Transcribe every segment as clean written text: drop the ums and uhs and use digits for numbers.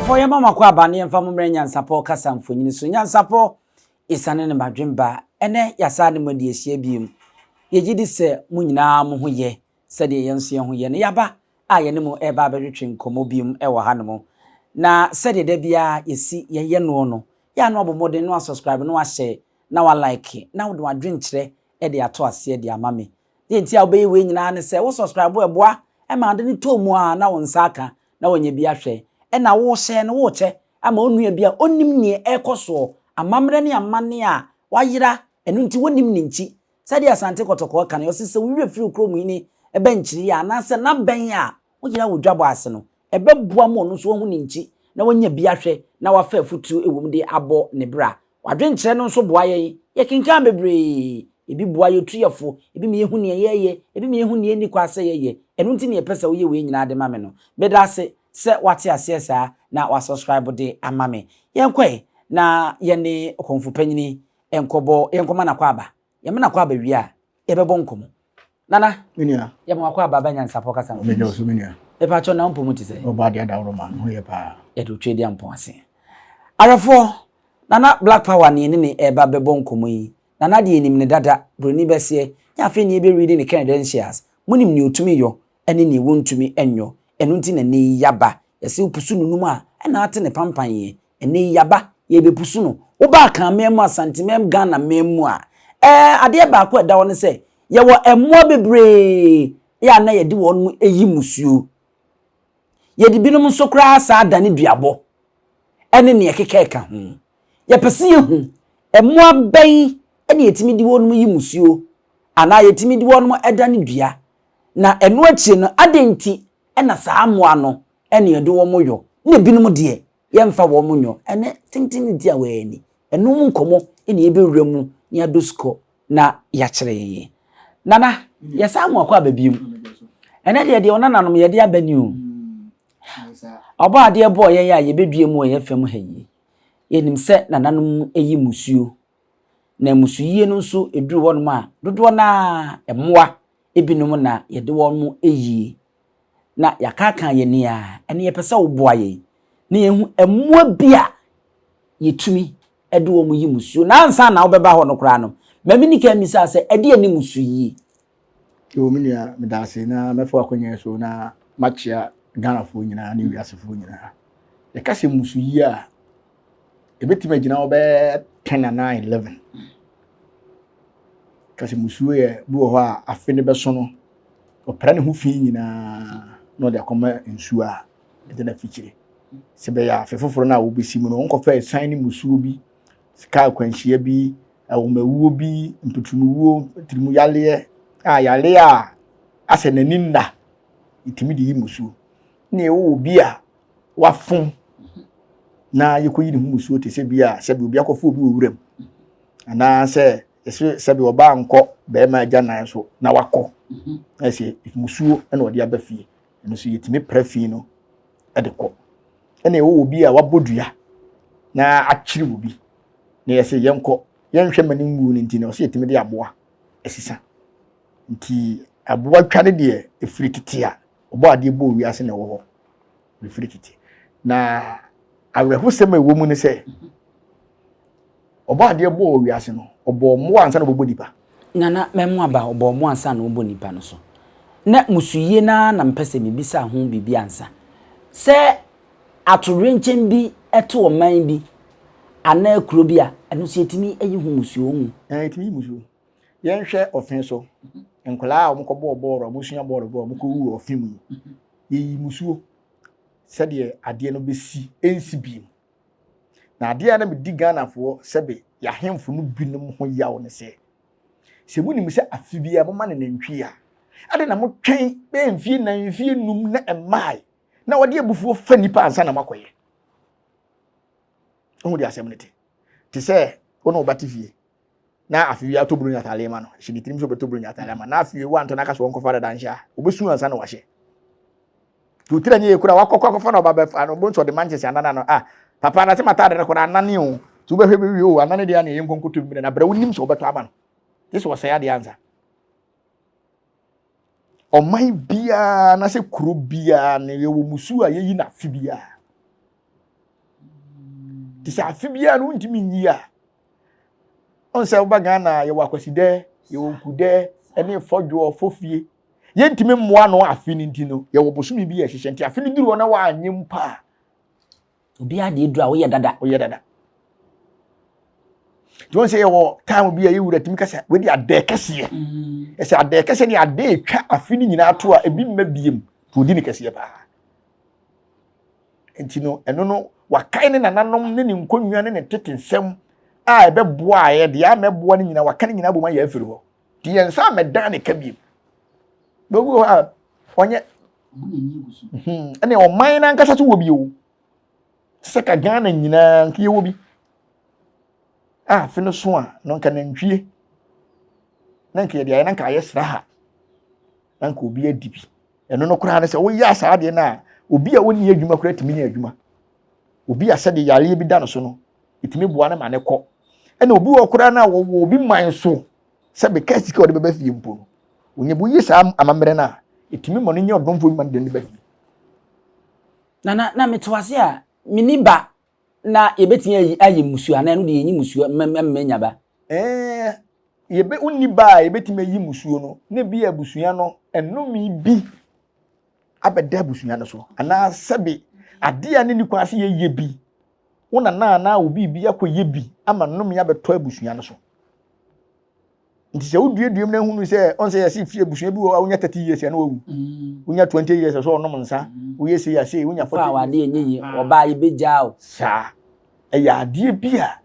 Arefo ye mama kwa ba ne mfa momre NYANSAPO kasa mfonyini so NYANSAPO isane ne madwemba ene yasa ne modi ehia biem ye gidi se munyina mo hoye se de yenso ye hoye ne yaba a ye ne mo eba abetwe nkomo biem e wo hanom na se de da bia yesi ye no ya no obomode no subscribe no share na wa like na wo de wadwen kire e de ato ase de amame de ntia obeyi we nyina ne se wo subscribe eboa e ma de ne tomu a na wo nsaka na wonye bia hwe ena wo hye no wo che ama onua bia onim ne ekoso amamre ne amane a wayira enu nti wonim ne nchi sadi asante kotoko kan yo sese wiwe firi krom ni ebe nchiri ya na se na ben a wogira wodwabo ase no ebe bua mo no so hu ne nchi na wonya bia hwe na wafa afutu ewom de abo ne bra wadwen kire no so boa ye kinkan bebre ebi boa ye tuyefo ebi me hu ne yeye ebi me hu ne ni kwase yeye enu nti ne epesa wo ye we nyina de mame no bedase se wate asesa na wa subscribe de amame yenkwe na yene okonfu panyini enkobo yenkoma na kwaba yeme na kwaba wi a ebebo nkomo nana minia yeme wa kwaba ba NYANSAPO kasa no mejo so minia e pa cho na mpomu ti se oba dia da roma ho ye pa e do twedi ampon ase arafo nana black power ne ne eba bebo nkomo yi nana de enim ne dada broni bese ya fe ne ebe reading the credentials munim ne otumi yo ene ne wontumi enyo enu nti na ne yaba yesi upusu nunum a na ate ne pampan ye ene yaba ye bepusu no wo ba kan memu Asante mem Ghana memu a ade ba ko da won se ye wo emmo bebre ya na ye di won eyi musuo ye di binum so kra sa da ne duabo ene ne kekeka ho ye pese ye hu emmo abai ene yetimi di won yi musuo ana yetimi di won eda ne dua na enu achi no adenti ena saa moa no ene yede wo moyo ne binum de ye mfa wo monyo ene tintin di awani enu nkomo ene ebe wuramu ne adosko na ya kire nana ye saa mo akwa babiem ene de onananom ye de abani o oba ade ebo ye ya ye bedue mu ye fam hayi yenim se nananom eyi musuo na musuye no nso eduru wonum a dodo na emoa ebinum na ye de won eyi na yakaka ye ni a ene ye pese wo boa ye ne yehu emmoa bia yetumi ede wo mu yi musuo na ansa na wo beba ho no kra no mamini ka misa se ede ani musuyi yo minia medase na mefo akonya so na machia Ghana fo nyina ne wiasefo nyina ye kase musuyi a ebetima gina wo be 10 na 11 kase musuo ye bu ho a afe ne beso no opra ne ho fi nyina no de akoma nsuo a ede na fichire sebe ya fefoforo na wo besi mu no nkofa esan ni musuo bi sika kwanhia bi awomawuo bi mputumuwuo tirimu yale a yale a ase nanin na itimi di musuo ne wo bi a wafon na yekoyi ni musuo te se bi a sebe obi akofo obi owuram ana se sebe oba anko be ma agya nan so na wakọ ese musuo na odi abafie eno so yetimi prafi no edekọ ene wo obi a wabodua na akiri obi na yese yenko yenhwe maningu ni ntine o se yetimi de aboa esisa nti aboa twade de efirikiti a obo ade bo wi ase na wo ho efirikiti na awehusem ewo mu ne se obo ade bo wi ase no obo mo ansa na bobo nipa nana memu aba obo mo ansa na obo nipa no so na musuye na mpese me bisa ho bibi ansa se atorenchem bi eto oman bi ana akuro bi a eno se etimi eyi hu musuo hu etimi musuo yenhwe ofin so enkola a omkobo boro amusua boro mko wu ofin mu yi musuo sede ade no besi ensi bi na ade na me di Ghana fo sebe ya hemfo no binom ho yawo ne se munim se afibia mo ma ne nantwi a ade na mo twen be mfie na mfie num na emai na wode abufuo fa nipa ansa na makoye ohu di asem nete ti se wono obatifie na afibia to buru nyatale ma no hye tirim so beto buru nyatale ma na afibia wa anto na aka so wonko fa da nsia obesu ansa na wahye to tira nye ekura wakokwa fa na obabefa no bonso de Manchester anana no papa na se matade ne ko na anane o tu behwe bewi o anane de ana yenkonkoto bi na bra wonim so obeto aba no this was say the answer o mai bia na se kuro bia ne ye wo musu a ye yi na fi bia ti sa afi bia no ntimi nyi a on se oba Ghana ye wakwaside ye wonkude ene fodwo fofie ye ntimi mmoa no afi ni ntino ye wo bosumi bi ye hyehyɛ nti afi ni duru na wa anyem pa obi ade dura wo ye dada Don't say time be a you would think with your decassia. As a decassia, a day a feeling in our tour, a bit maybe to Dinicasia. And you know, and no, what kind of an unknown name could you and taking some? I bet boy, the arm of one in our canning up my everywhere. The answer, Madame Cabin. But we have one yet. And your mind and Cassatu will be you. Second gun and you will be. Fino soa no kan ntwie na nke dia na nka yesra ha na nka obi adibi eno no kura na se wo ya sa de na obi a woni adwuma kura timi ni adwuma obi a se de yale bi da no so no itimi boa na ma ne kɔ ena obi wo kura na wo obi man so se be ka sika ode beba fie mpo no onye bu yi sa amamere na itimi mo no nye odonfo man de ne ba fie na metwase a miniba na yebeti ayi musua na no de yenyi musua mmenya ba yebe unni ba yebeti meyi musuo no ne bi abusua no enumi bi abeda abusua no so ana sebe ade a ne ni kwase ye bi wona na obi bi akoye bi ama nomi abeto abusua no so nti se oduedum na hunu se on se yesi fie abusua bi wo wonya 30 years na wawu wonya 20 years so onom nsa wo yesi ya se wonya 40 wa de enyi oba yebeja o sa eya ade bi a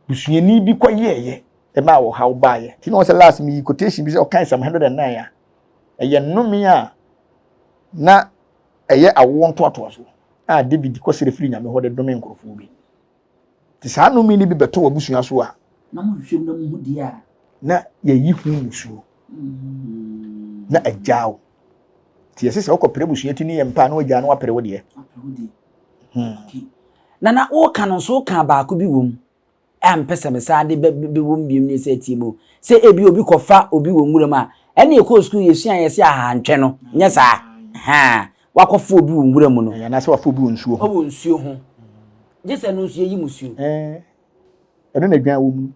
busuani bi koyeye e ma wo hawo baaye ti no se last me quotation bi se o kan some 109 a eye nomi a na eye awo ntoato so a David ko sere firi nyame ho de dome nkrofo bi ti sa nomi ni bi beto wa busua so a na mo hwem na mo hudi a na ye yi hu musuo na agyawo ti yesi se okopere busua ti ni ye mpa na ogya na wapere wo de na o kan so kan ba ko bi wom empese me sa de be wom biem ni se timo se ebi obi kofa obi wo nwuram a ene e ko school yesua yesi ahantwe no nye sa ha wakofa obi wo nwuram no ya na se wafa obi wo nsuo ho wo nsuo ho je se no nsuo yi musuo eno na dwan wo mu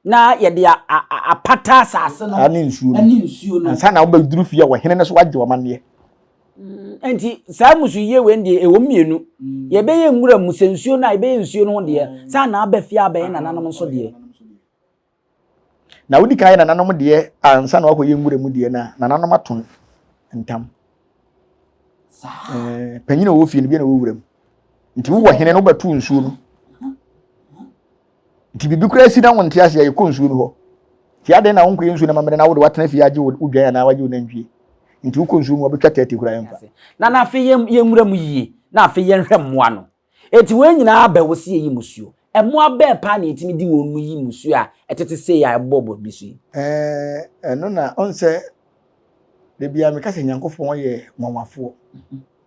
na ye de apata asase no ani nsuo no ansa na wo ba duru fie wo hene ne so wagye wo manne enti sa musu ye we ndie e wo mienu ye be ye nwura musensuo na ye be nsuo no de sa na abafia abaye na nanom so de na wodi kan na nanom de ansa na wakoye nwura mu de na nanom aton ntam sa panyina wo fie ne bi na wo wuram nti wo hene no batu nsuo no nti bibi kura si na wonte ase ye ko nsuo no ho ti ade na wonko ye nsuo na mamere na wo de watena fie age wo dwan na waje wo na ntwie nti wo ko nsuo mo betwa tete kura yempa na afi ye nwura mu yie na afi ye nhwe mmoa no eti we nyina aba wo se yi musuo emmoa be pa na etimi di wonu yi musuo a etete se ya bobo bisu eno na onse de bia me kase nyankofo won ye nwanwafo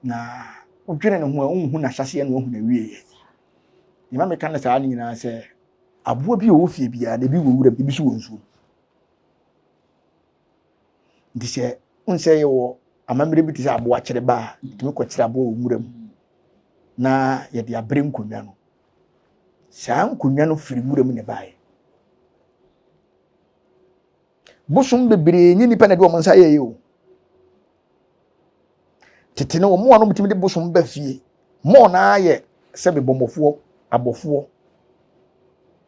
na odwene ne ho unhu na hyase na ohu na wie ni ma me kan sa ani nyina se aboa bi o fie bia na bi wo wura bi so wonsuo ndi se unse yo amamire bi tise aboa kyere ba timi ko kyere aboa omuram na ye de abre nkonwa no saa nkonwa no firi muram ne bae bosum bebre nyi nipa na de o nsa ye o tete no mo anu timi de bosum ba fie mo na ye sebe bomofo abofo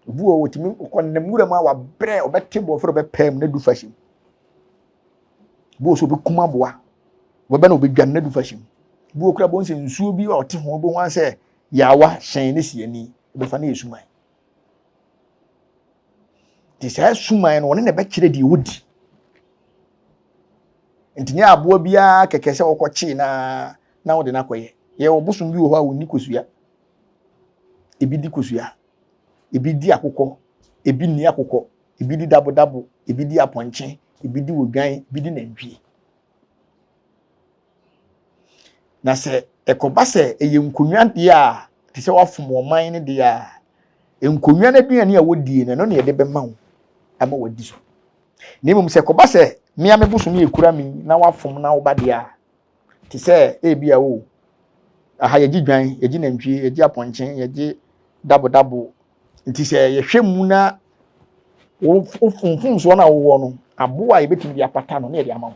obu o timi ko ne muram a wa bre obete bofo be pam na du fashim bo so be kuma boa we be na obedwan na du fashim bo okura bo nse nsuo bi a ote ho bo wan se yawa hyen ne siani be fa na yesuman ti sa suman no woni na be kire di wodi ntinya aboa bia keke se okochi na wode na koye ye obusum bi wo ha woni kosua ebi di kosua ebi di akokɔ ebi ni akokɔ ebi di dabo ebi di aponche ebi di wodwan ebi di nantwie na se ekoba se eye nkonwa de a te se wafom oman ne de a nkonwa na duane a wodie ne no ne de bema wo ama wadi so ne mum se ekoba se me amebusum ye kura mi na wafom na wo ba de a te se ebi a wo aha yeji dwan yeji nantwie yeji aponchen yeji dabo nti se yehwe mu na wo funfun so na wo no abo a yebetumi dia pata no na ye dia amawo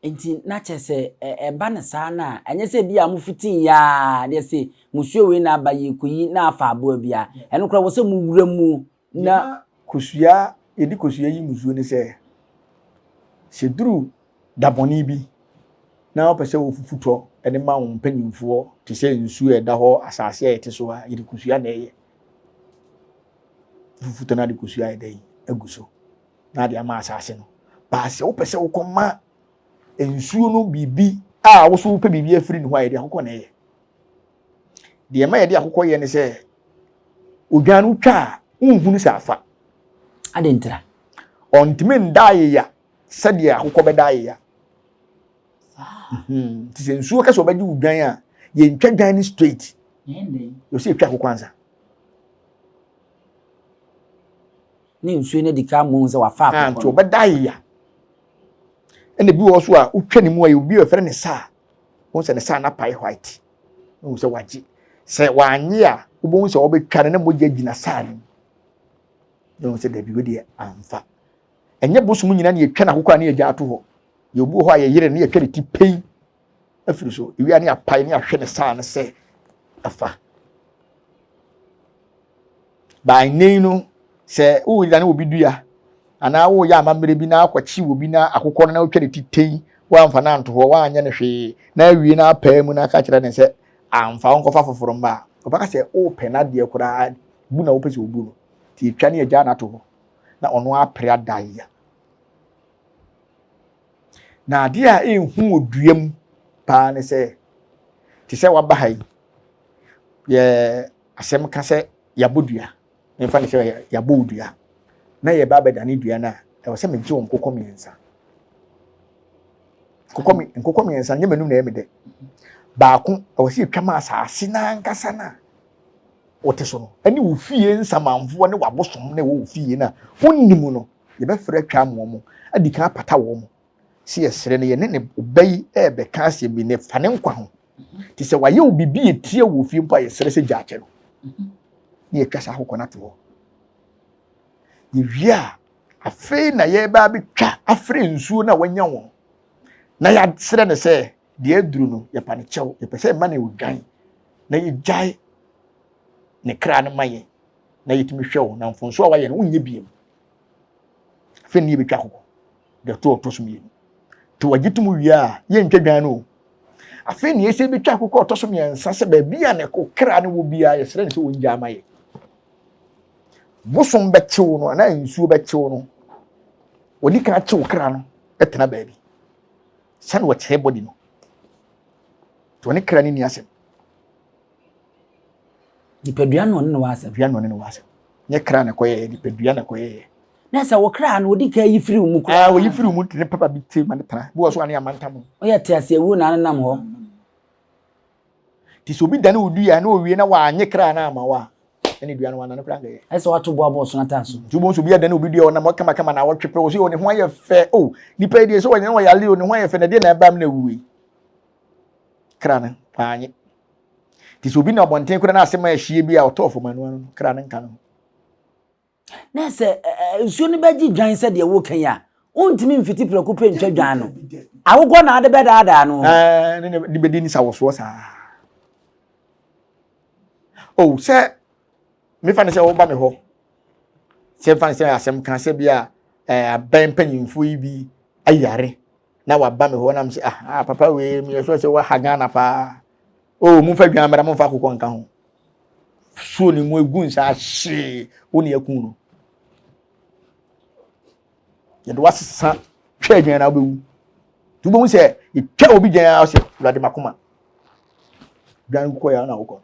Enti na chese eba ne saa na enye se bia mu fitin ya de se musuo we na abaye koyi na afa abo bia eno kra wo se mu wura mu na kosua yedi kosua yi musuo ne se duru daboni bi na opese wo fufuto ene ma wo mpanyimfo te se nsuo eda ho asase a yete so a yedi kosua na eye fufuto na de kosua eda yi aguso na de ama asase no ba se opese wo koma ensuo no bibi a wo so pe bibi afiri ne ho a yede akokɔ na eye de ma yede akokɔ ye ne se odwan no twa unhunu se afa adentra ontime ndaye ya sɛdeɛ akokɔ bɛdaye ya ti sɛ nsuo kɛsɛ ɔbɛgye odwan a yɛntwa dwan ne straight yɛ sɛ yɛtwa akokɔ ansa ne nsuo ne dika mu sɛ wafa akokɔ nti ɔbɛdaye ya ɛna bi wɔ so a wotwa ne mu a obi ɔfrɛ ne saa wɔn sɛ ne saa na pae white wɔn sɛ wagye sɛ wanye a wobɛhu sɛ wɔbɛtwa ne na mogya gyina saa ne mu wɔn sɛ dabi wɔ deɛ amfa enye bosom nyina ne yetwa na akokɔ ne yegya ato ho ye obu ho a ye yere ne yetwa ne ti pei afiri so ewia ne apai ne ahwe ne saa ne se afa by nei no se wo yira ne obi dua ana wo ya amamere bi na akwachi obi na akokɔ na otwa ne ti tei wa amfa na nto ho wa anya ne hwe na awie na apai mu na aka kire ne se amfa onkofa foforo mba obaka se o pe na de kura bu na wo pese obu no ti yetwa ne yegya na to ho na ono apre adaya na ade a enhu oduam pa ne se ti se waba hai ye asem ka se yabodua mfa ne se yabodua na ye ba beda ne dua na e wo se megye won kokɔ miensa kokɔ miensa nye manum na ye mede baako e wo se twama asase na nkasa na wote so no ani wo fie nsamanfo ne wabosom ne wo fie na wonnim no ye be frɛ twa mo adika pata wo mo si esere ne ye ne obai ebe ka asie bi ne fa ne nkwa ho ti se waye obibi etie wo fie mpo ayesere se gyache no ne ye twasa akokɔ na to ye wia afei na ye ba bi twa afre nsuo na wanya wo na ya sere ne se de aduru no ye pa ne kyɛw ye pese ma na odwan na ye gyae ne kra ne maye na yetimi hwew na mfonso a waye no wonye biem fe ne ye betwa akokɔ de to so mi to wagitum wia ye ntwa dwan no afi ne yese betwa akokɔ to so mi ensa se ba bia ne ko kra ne wo bia ye sere ne se wonja maye bosom bechew no na nsuo bechew no oni ka chew kra no etena ba bi san wo che body no to ne kra ne ni asem dipadua no ne wasem dua no ne wasem nye kra ne koye dipadua ne koye na sa wo kra no odi ka yifiri mu ko wo yifiri mu ne papa bi te ma ne tena bo so ane amantam o ye te ase ewu na nam ho ti so bi dane odua na owie na wa anye kra na ama wa ene dua no wa na ne pranga ye ese wato bo abo so na ta so tubo so bi dane obi dua na mo kama na wo twepre wo so ne ho aye fe o nipa die so wo ne wo yale o ne ho aye fe na de na ba m na wuwi kra na pa anye ti so bi na bonten kura na asema ahie bi a otofo manu no kra na nka no na se nsuo ne baji dwan se de wo kan ya ontimi mfiti prako pe ntwa dwan no awogɔ na ade bɛdaada no ne de bedi ni sawoso sa o se me fa ne se wo ba me ho se fa ne se asem kan se bia aban panyimfo yi bi ayare na wa ba me ho na me se papa we me so se wa haga na pa o mu fa dwan mara mu fa kokɔ nka ho so ni mu egu nsa hye wo ne yakun no ye do wasesa twa dwan na obewu tubo mu se itwa obi dwan a se lade makoma dwan kokɔ ya na kokɔ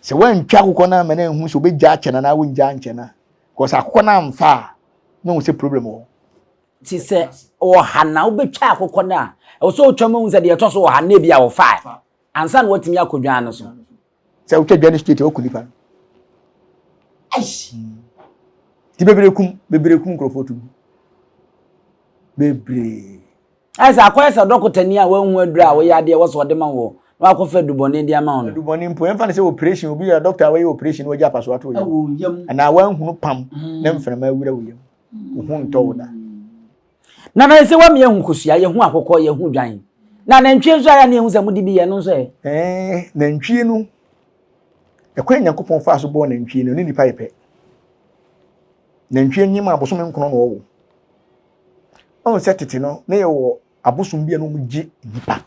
se wan twa kokɔ na ma na hu se obegya kyena na wo ngya nkyena ko sa kokɔ na mfa no wo se problem wo ti se o hana obetwa kokɔ na o so otwa mu se de to so o hana bi a wo fa ansa na watimi akodwan no so se o twa dwan street o kunipa ai ti bebre kum nkrofo tu bebre Asa akwesa dokotani a wanhu adura wo yade wo so de ma wo. Wa kofa dubone dia ma wo. Dubone mpo emfa ne say operation obi ya doctor wey operation wo ja paso ato yam. Na wanhu pam na mfana ma wura wo yam. Hu nto wo da. Na se wa me hu kosua ye hu akokọ ye hu dwan. Na ntwe so ya na ehu se mudi bi ye no so na ntwe no ekwan Nyankopon fa so bo na ntwe no ni nipa yepe. Na ntwe nyima abosom nkono no wo. On setete no na ye wo abosom bia no mu gi nipa.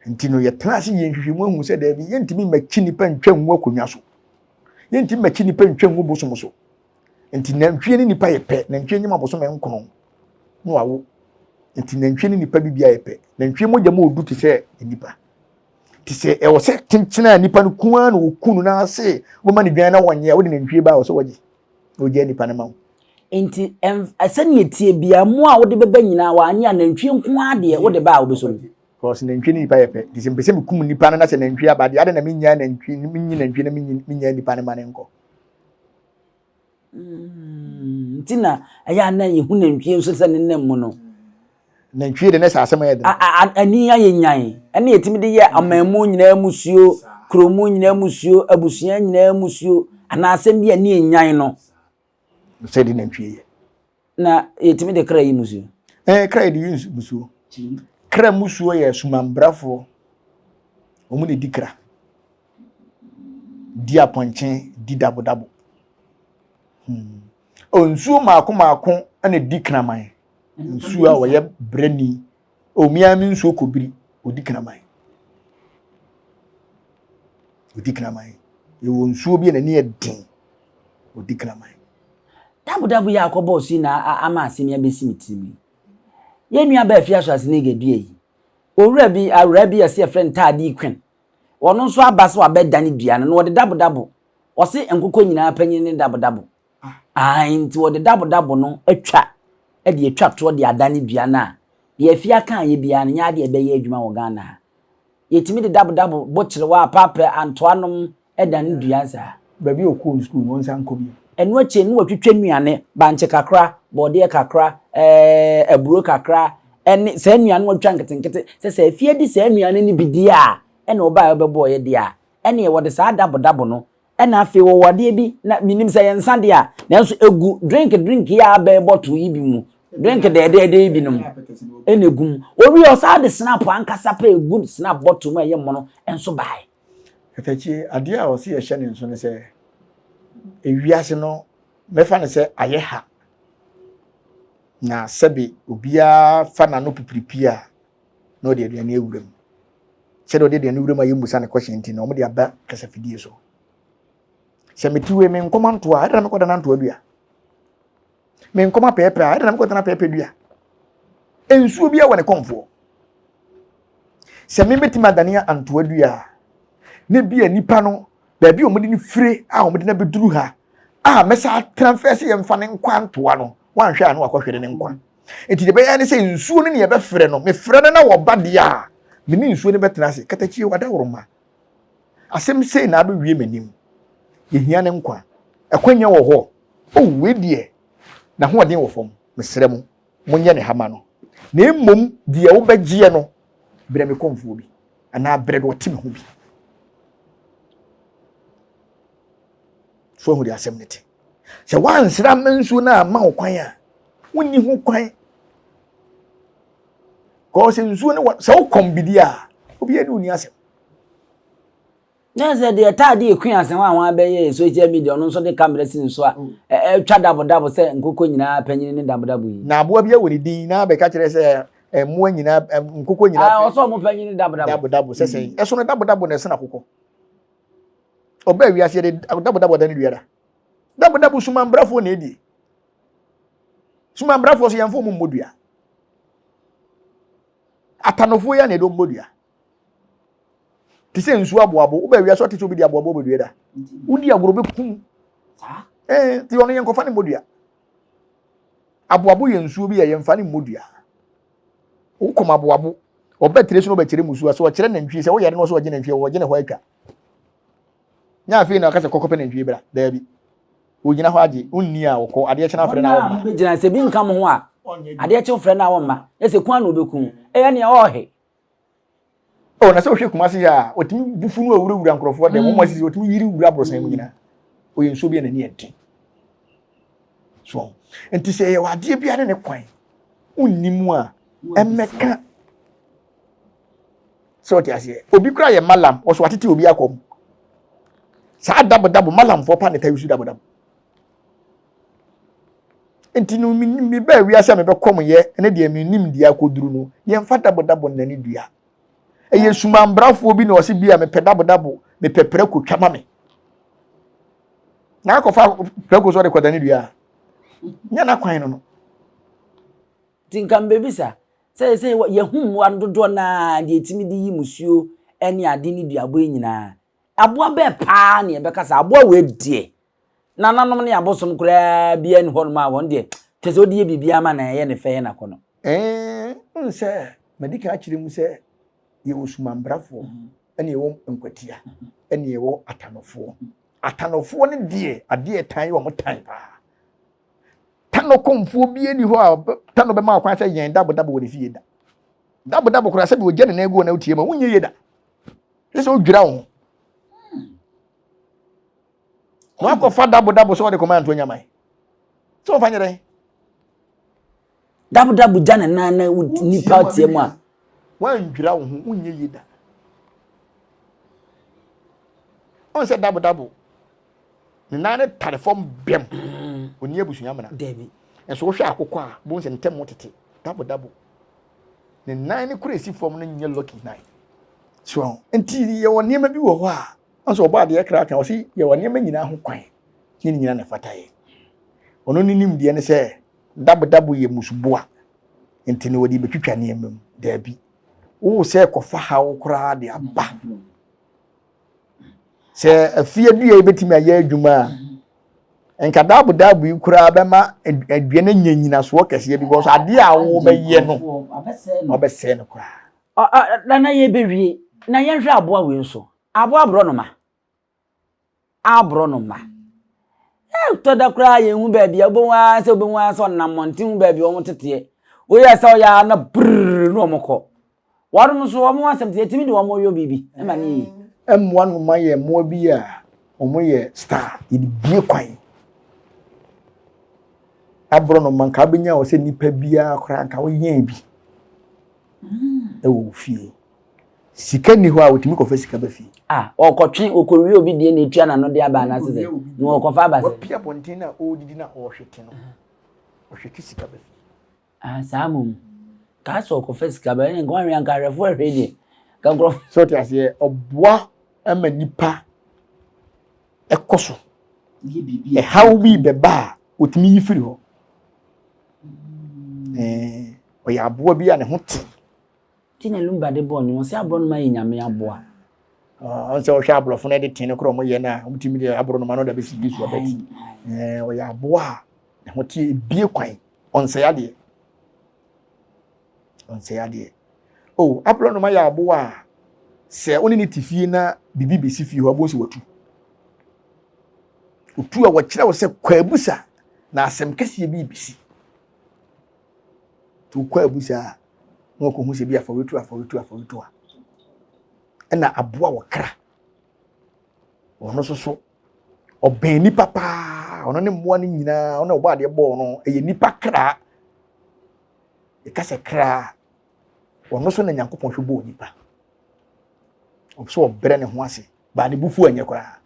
Ntino ye transi ye nhwehwemu ahu se da bi ye ntimi machi nipa ntwa nwu akonwa so. Ye ntimi machi nipa ntwa nwu bosom so. Nti na ntwe ni nipa yepe na ntwe nyima abosom nkono no wawo. Nti na ntwe ni nipa bibia yepe. Na ntwe mogya mo odu te se nipa. Ti se e wo se tintina nipa no kuan no okunu na ase wo ma ni dwan na wonye wo de na ntwe ba wo so woje. Oje nipa na ma wo. Enti asani etie bia mu a wo de beba nyina wa anya na ntwe nko ade wo de ba wo beso. Because na ntwe ni nipa yepe. Ti se mpese mekum nipa na se na ntwe abade ade na menya na ntwe minyi na ntwe na menya nipa na ma ne nko. Ntina aya na ye hu na ntwe nso se ne nam mu no. Na ntwe de na sa asem ye de. Ani aye nyan. Ene yetimi de ye amamu nyina musuo, kromu nyina musuo, abusuan nyina musuo, ana asem bia ni nyan no. Se de na ntwe ye. Na yetimi de kra yi musuo. Kra de yi musuo. Kra musuo ye sumambrafo. Omu de dikra. Di aponchen, di dabo. Onsuo maako ane dikna man. Nsuo a woye brani. Omiami nsuo kobiri, odikna man. Odikna man. Ye nsuo bi na ne edin. Odikna man. Dabo ya akobo si na ama asemi abesimtimi. Ye nua ba afia so asene gedue yi. Owura bi ase friend taadi kwen. Wono nso abase wa bedane dua no wo de dabo. O se enkoko nyina panyin ne dabo. Nti wo de dabo no atwa e de atwa to de adane dua na. Ye afia kan ye bia no nya de ebe ye adwuma wo Ghana. Yetimi de dabo bo kire wa papa antoanom edane dua sa. Ba bi okun school won san ko bi. Enu ache nu watwetwe nuane banche kakra bode kakra aburo kakra ene sa nuane watwa nketenkete se afie di sa nuane ni bidi a ene oba obebo ye dia ene ye wode sa dabo no ene afi wo wode bi na minim sa ye nsa dia nanso egu drink ya ba bottle yi bi mu drink de bi no ene gum ori o sa de snap ankasa pa good snap bottle ma ye mo no enso bai katachi ade a o se ye hye ne nso ne se ewiase no mefa ne se ayeha na sebe obia fa na no pipiripia no de aduane ewuram se de aduane ewuram ayemusa ne question nti na omo de aba kasafidie so se metiwe me nkomanto a ada na mekoda na nto adua me nkoma pepe a ada na mekoda na pepe dua ensuo bia wone komfo se me betima dania anto adua ne bia nipa no baby omudi ni fire a omudi na beduru ha mesa transfer se yemfa ne nkwantoa no wanhwe a no akohwere ne nkwa enti de beya ne se nsuo ne ye be fire no me fire na wo bade a me ni nsuo ne betena se katachi wada woroma asem sei na be wie manim ye hia ne nkwa akwanya wo ho we die na ho den wo fom mesere mu munye ne hama no na emmom die wo begye no bre me komfo bi ana bre do tim ho bi so hu di assemnity se wan sra mansu na ma okwan a wonni hu kwan ko se nsu ne se okombidi a obi edi uni asem na se de taade ekun asem wa be ye social media no so de camera sin so a twa dabo se nkoko nyina panyin ne dabo yi na aboa bia woni din na be ka kire se muwa nyina nkoko nyina o so mo panyin ne dabo se se eso no dabo na se na kokko oba wi ase de dabo da ne duara dabo sumambrafo na edi sumambrafo so yamfo mu modua atanofo ya na edo modua ti se nsu aboabo oba wi ase otete obi di aboabo bodua da udi agoro be kum sa ti ono yen kofa ne modua aboabo ye nsu obi ye yemfa ne modua wo kom aboabo oba tire so no ba kire musu aso kire na ntwi se wo yare no so ogene ntwi wo ogene ho atwa nya afi na akase kokope na ntwi bra da bi ogina ho age onni a woko ade chena afre na wo be gina se bi nka mo ho a ade che ofre na woma ese kwan no bekum e ne ohe oh na se ohwe kuma se ya otimi bufu no awurawura nkrofo de mo masisi otimi yiri wura brosan mu nyina oye nso bi na ne edi so enti se ye wade bia ne kwan unnimu a emeka so ti ase obi kura ye malam oso atete obi akom sa dabo malam fo pa ne tayi su dabo enti no mi ba wi ase me be kom ye ene de mi nim dia akoduru no ye mfa dabo nani dua eye sumambrafo bi na ose bia me pe dabo me pepere ko twama me na ko fa preko so de kwadani dua nya na kwan no tinkam bebisa say ye humwa dodo na de etimi di yi musuo ene ade ni duabo nyina aboa be pa na ye be kasa aboa we die nananom ne abosom kura bia ni honum a won de tese odi ye bibia ma na ye ne fe na kono nse medical akire mu se ye osumambrafo ene ye wo nkwatia ene ye wo atanofo ne die ade tan ye wo tan pa tano komfo bi eni ho a tano be ma akwan se yen dabo woni fie da dabo kura se bi o jene na ego na utie ma wonye ye da se o dwira wo no akofa dabo so de command to nyamai so fanya dai dabo jana na ni party mu a wan dwira wo wonye ye da on se dabo ni na telefon bem oni abusu nyamana debi enso wo hwe akokọ a bo nse ntem motete dabo ni nan ni kura esi form no nye lucky nine so enti ye woni ma bi wo ho a anso oba de ekra kan o si ye woni ma nyina ho kwan ni nyina na fataye ono ni nim de ne se dabo ye musuboa enti ne wodi betwitwa ne emam debi wo se kofa hawo kura de aba se afie dua e betimi aye adwuma enka dabo ikura be ma adua na nyanyina so kese because ade a wo be ye no obese no kura na ye bewie na ye hwe aboa we nso aboa bro no ma to da kura ye hu ba bia obonwa so nam monti hu ba bia o motete o ye sa o ya na brr no moko warum so o mo asem te timi de o mo yo bibi e ma ni M1 no ye mo bi a o mo ye star idibie kwan abro no man ka benya o se nipa bia kura nka wo yen bi e wo fie sika ni ho a otimi ko fa sika ba fie okotwe okowie obi de na etua na no de aba na sese no okofa aba se pia bontin na o didi na o hwete no o hwete sika ba fie samum ka so okofa sika ba en gwan ran ka refo hwede ka gro so ti ase oboa ama nipa ekoso ye bibi how bi beba otimi yifiri ho o ya aboa bi a ne ho te tina lumba de bon no se abro no ma nyame aboa on se o hwa abrofo na de tin kro mo ye na omtimi de abro no ma no da be sigi so abati o ya aboa ne ho te bie kwan on se yade abro no ma ya aboa se oni ni tifie na bibi be sifie ho abo se watu otu a wo kire wo se kwabusa na asem kese bi bisi tu kwabusa no ko hu se bi afawetu a na aboa wo kra ono so oben ni papa ono ne mmoa ni nyina ono oba de bo no eye nipa kra e kase kra ono so na nyankopon hwe bo nipa so obrɛ ne ho ase ba ne bufu anye kra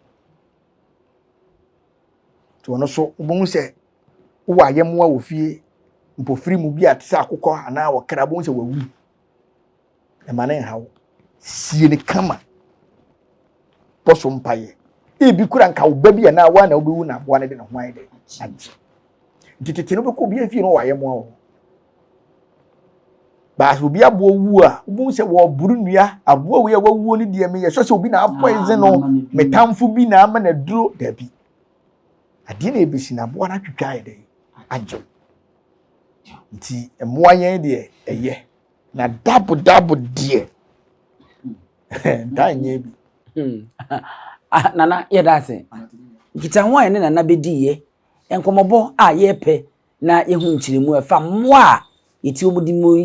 to ono so bo se wo ayemmoa wo fie mpofiri mu bi atisa akokɔ ana wo kra bo se wawu e mane hawo sie ne kama poso mpaye e bi kura nka wo ba bi na wa na wo bewu na aboa ne de ne ho ayi de anje ntitete no be ko bi afie no wa ayemmoa wo ba obi aboa wu a obu se wo buru nua aboa we wawu ni de me ye so se obi na poison no metamfo bi na ama na duro da bi ade na ebisi na aboa na twitwa ye de ajo nti emoa yen de eye na dabo de danye bi nana ye da se kita ho ene nana bedi ye enkomobo a ye pe na yehu nkyiremu efa mmoa yeti omudi mu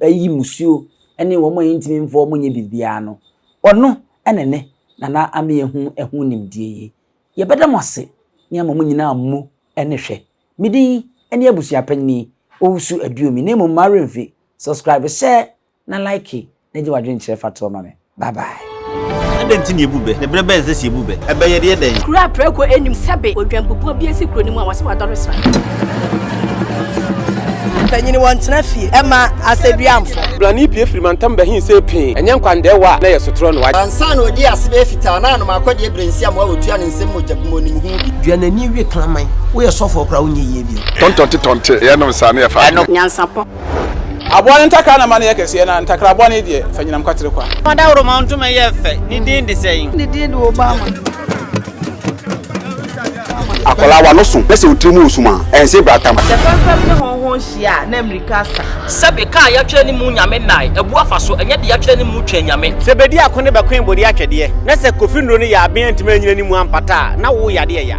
yi musuo ene wo mo yintimi mfo mo nye bibia no ono enene na ame yehu ehu nimdie ye beda mose ne amamo nyina ammu ene hwe midi ene abusua panni owusu aduomi ne mo marenfi subscribe share na like na je wadwen kire fato ma me bye bye adenti ne ebube ne brebe ense si ebube ebe ye de den kura preko enim sebe odwampopo bi esi kuro ni mu a wase wadoro sra tanyini wantena fie ema aseduamfo blani pie frimantam bahin se pin enye nkwande wa na yesotro no wa ansa na odi asebe fita na no makode ebrensi am wa wotua ne nsem mojabumo ni mu hu bi duanani wie klaman wo ye sofo kra wonye ye bi tontonte ye no sane ye fa NYANSAPO abone ntakra na mane yakese na ntakra abone die fanyinam kwatere kwa mada woro mantum ye fe ni din de sein ni din do Obama akola wa no so pese otrimu osuma ense bratam the family ne honhon hia na America sa sebe ka ya twere ni mu nyame nai ebu afaso enye de ya twere ni mu twa nyame sebedi akone be kwen bodi atwede na se kofi nro ni ya aben ntime nyina ni mu ampata na wo ya de ya